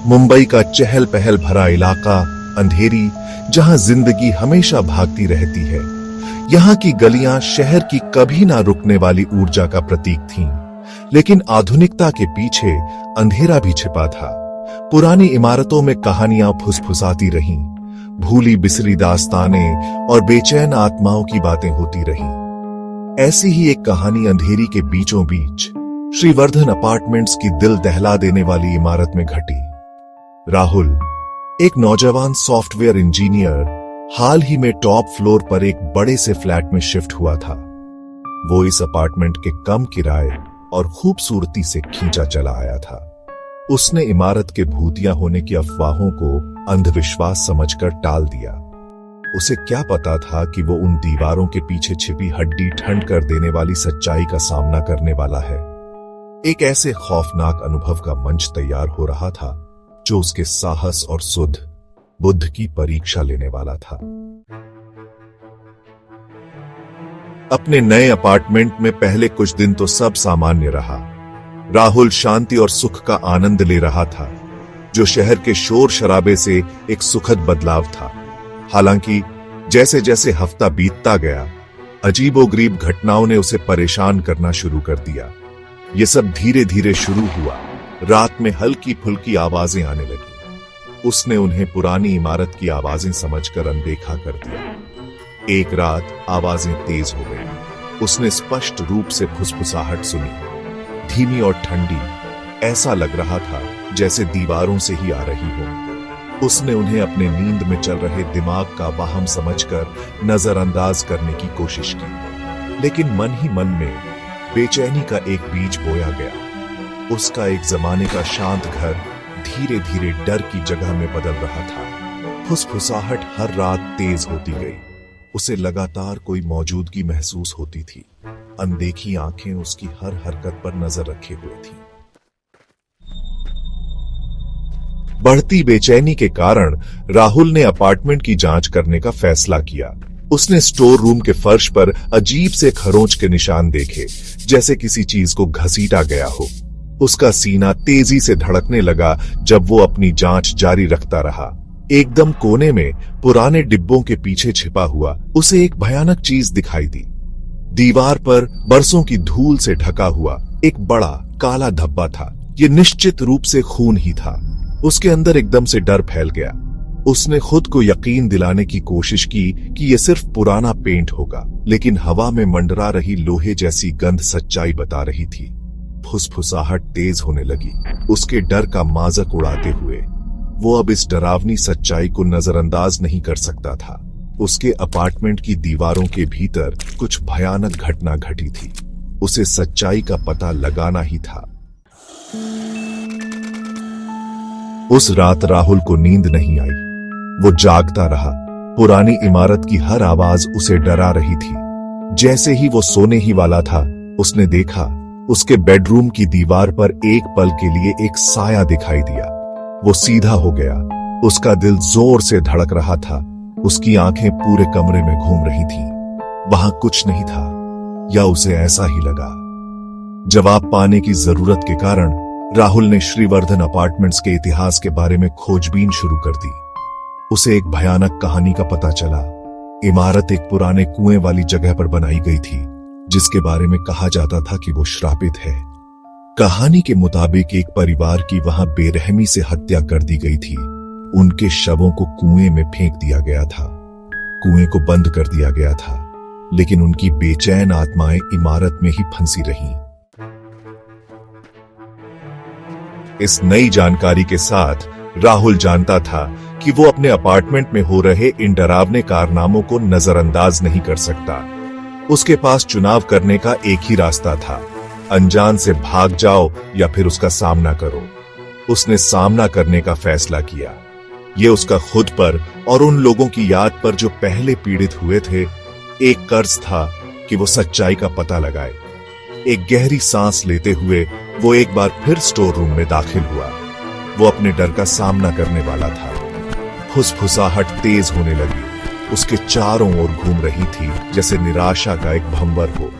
मुंबई का चहल पहल भरा इलाका, अंधेरी, जहां जिंदगी हमेशा भागती रहती है। यहाँ की गलियां शहर की कभी ना रुकने वाली ऊर्जा का प्रतीक थीं, लेकिन आधुनिकता के पीछे अंधेरा भी छिपा था। पुरानी इमारतों में कहानियां फुसफुसाती रहीं, भूली बिसरी दास्तानें और बेचैन आत्माओं की बातें होती रहीं। ऐसी ही एक कहानी अंधेरी के बीचों बीच श्रीवर्धन अपार्टमेंट्स की दिल दहला देने वाली इमारत में घटी। राहुल, एक नौजवान सॉफ्टवेयर इंजीनियर, हाल ही में टॉप फ्लोर पर एक बड़े से फ्लैट में शिफ्ट हुआ था। वो इस अपार्टमेंट के कम किराए और खूबसूरती से खींचा चला आया था। उसने इमारत के भूतिया होने की अफवाहों को अंधविश्वास समझकर टाल दिया। उसे क्या पता था कि वो उन दीवारों के पीछे छिपी हड्डी ठंड कर देने वाली सच्चाई का सामना करने वाला है। एक ऐसे खौफनाक अनुभव का मंच तैयार हो रहा था जो उसके साहस और सुध बुद्ध की परीक्षा लेने वाला था। अपने नए अपार्टमेंट में पहले कुछ दिन तो सब सामान्य रहा। राहुल शांति और सुख का आनंद ले रहा था, जो शहर के शोर शराबे से एक सुखद बदलाव था। हालांकि जैसे जैसे हफ्ता बीतता गया, अजीबोगरीब घटनाओं ने उसे परेशान करना शुरू कर दिया। ये सब धीरे धीरे शुरू हुआ। रात में हल्की फुल्की आवाजें आने लगी। उसने उन्हें पुरानी इमारत की आवाजें समझकर अनदेखा कर दिया। एक रात आवाजें तेज हो गई। उसने स्पष्ट रूप से फुसफुसाहट सुनी, धीमी और ठंडी। ऐसा लग रहा था जैसे दीवारों से ही आ रही हो। उसने उन्हें अपने नींद में चल रहे दिमाग का वाहम समझकर नजरअंदाज करने की कोशिश की, लेकिन मन ही मन में बेचैनी का एक बीज बोया गया। उसका एक जमाने का शांत घर धीरे धीरे डर की जगह में बदल रहा था। फुसफुसाहट हर रात तेज होती गई। उसे लगातार कोई मौजूदगी महसूस होती थी। अनदेखी आंखें उसकी हर हरकत पर नजर रखे हुए थीं। बढ़ती बेचैनी के कारण राहुल ने अपार्टमेंट की जांच करने का फैसला किया। उसने स्टोर रूम के फर्श पर अजीब से खरोंच के निशान देखे, जैसे किसी चीज को घसीटा गया हो। उसका सीना तेजी से धड़कने लगा जब वो अपनी जांच जारी रखता रहा। एकदम कोने में पुराने डिब्बों के पीछे छिपा हुआ उसे एक भयानक चीज दिखाई दी। दीवार पर बरसों की धूल से ढका हुआ एक बड़ा काला धब्बा था। ये निश्चित रूप से खून ही था। उसके अंदर एकदम से डर फैल गया। उसने खुद को यकीन दिलाने की कोशिश की कि यह सिर्फ पुराना पेंट होगा, लेकिन हवा में मंडरा रही लोहे जैसी गंध सच्चाई बता रही थी। फुसफुसाहट तेज होने लगी। उसके डर का माज़क उड़ाते हुए वो अब इस डरावनी सच्चाई को नजरअंदाज नहीं कर सकता था। उसके अपार्टमेंट की दीवारों के भीतर कुछ भयानक घटना घटी थी। उसे सच्चाई का पता लगाना ही था। उस रात राहुल को नींद नहीं आई। वो जागता रहा। पुरानी इमारत की हर आवाज उसे डरा रही थी। जैसे ही वो सोने ही वाला था, उसने देखा उसके बेडरूम की दीवार पर एक पल के लिए एक साया दिखाई दिया। वो सीधा हो गया। उसका दिल जोर से धड़क रहा था। उसकी आंखें पूरे कमरे में घूम रही थीं। वहां कुछ नहीं था, या उसे ऐसा ही लगा। जवाब पाने की जरूरत के कारण राहुल ने श्रीवर्धन अपार्टमेंट्स के इतिहास के बारे में खोजबीन शुरू कर दी। उसे एक भयानक कहानी का पता चला। इमारत एक पुराने कुएं वाली जगह पर बनाई गई थी, जिसके बारे में कहा जाता था कि वो श्रापित है। कहानी के मुताबिक एक परिवार की वहां बेरहमी से हत्या कर दी गई थी। उनके शवों को कुएं में फेंक दिया गया था। कुएं को बंद कर दिया गया था, लेकिन उनकी बेचैन आत्माएं इमारत में ही फंसी रहीं। इस नई जानकारी के साथ राहुल जानता था कि वो अपने अपार्टमेंट में हो रहे इन डरावने कारनामों को नजरअंदाज नहीं कर सकता। उसके पास चुनाव करने का एक ही रास्ता था, अनजान से भाग जाओ या फिर उसका सामना करो। उसने सामना करने का फैसला किया। यह उसका खुद पर और उन लोगों की याद पर जो पहले पीड़ित हुए थे एक कर्ज था कि वो सच्चाई का पता लगाए। एक गहरी सांस लेते हुए वो एक बार फिर स्टोर रूम में दाखिल हुआ। वो अपने डर का सामना करने वाला था। फुसफुसाहट तेज होने लगी। उसके चारों ओर घूम रही थी जैसे निराशा का एक भंवर हो।